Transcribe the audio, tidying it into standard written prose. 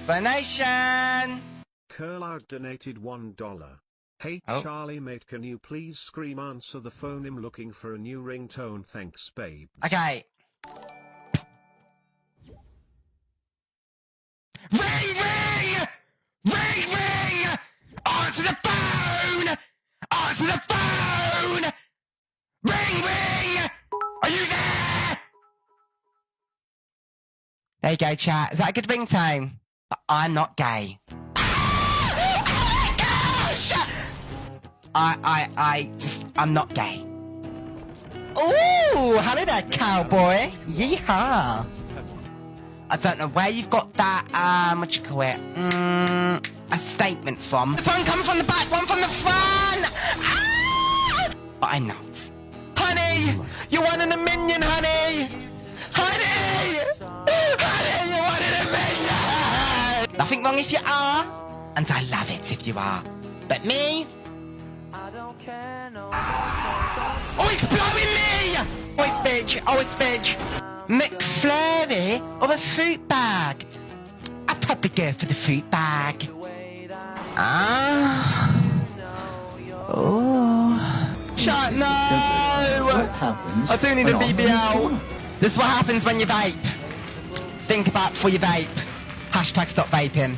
Donation! Curlout donated $1. Hey Charlie mate, can you please scream answer the phone? I'm looking for a new ringtone, thanks babe. Okay. Ring ring! Ring ring! Answer the phone! Answer the phone! Ring ring! Are you there? There you go, chat. Is that a good ringtone? But I'm not gay. Oh my gosh! I'm not gay. Ooh, hello there, cowboy. Yeehaw. I don't know where you've got that, what you call it, a statement from. One coming from the back, one from the front! Ah! But I'm not. Honey! You're one in a million, honey! Honey! Honey, you're one in a million! Nothing wrong if you are, and I love it if you are. But me? Oh, it's blowing me! Oh, it's big, oh, it's big. McFlurry or a fruit bag? I'd probably go for the fruit bag. Ah. Oh. Chat, no! I do need a BBL. This is what happens when you vape. Think about before you vape. #stop vaping.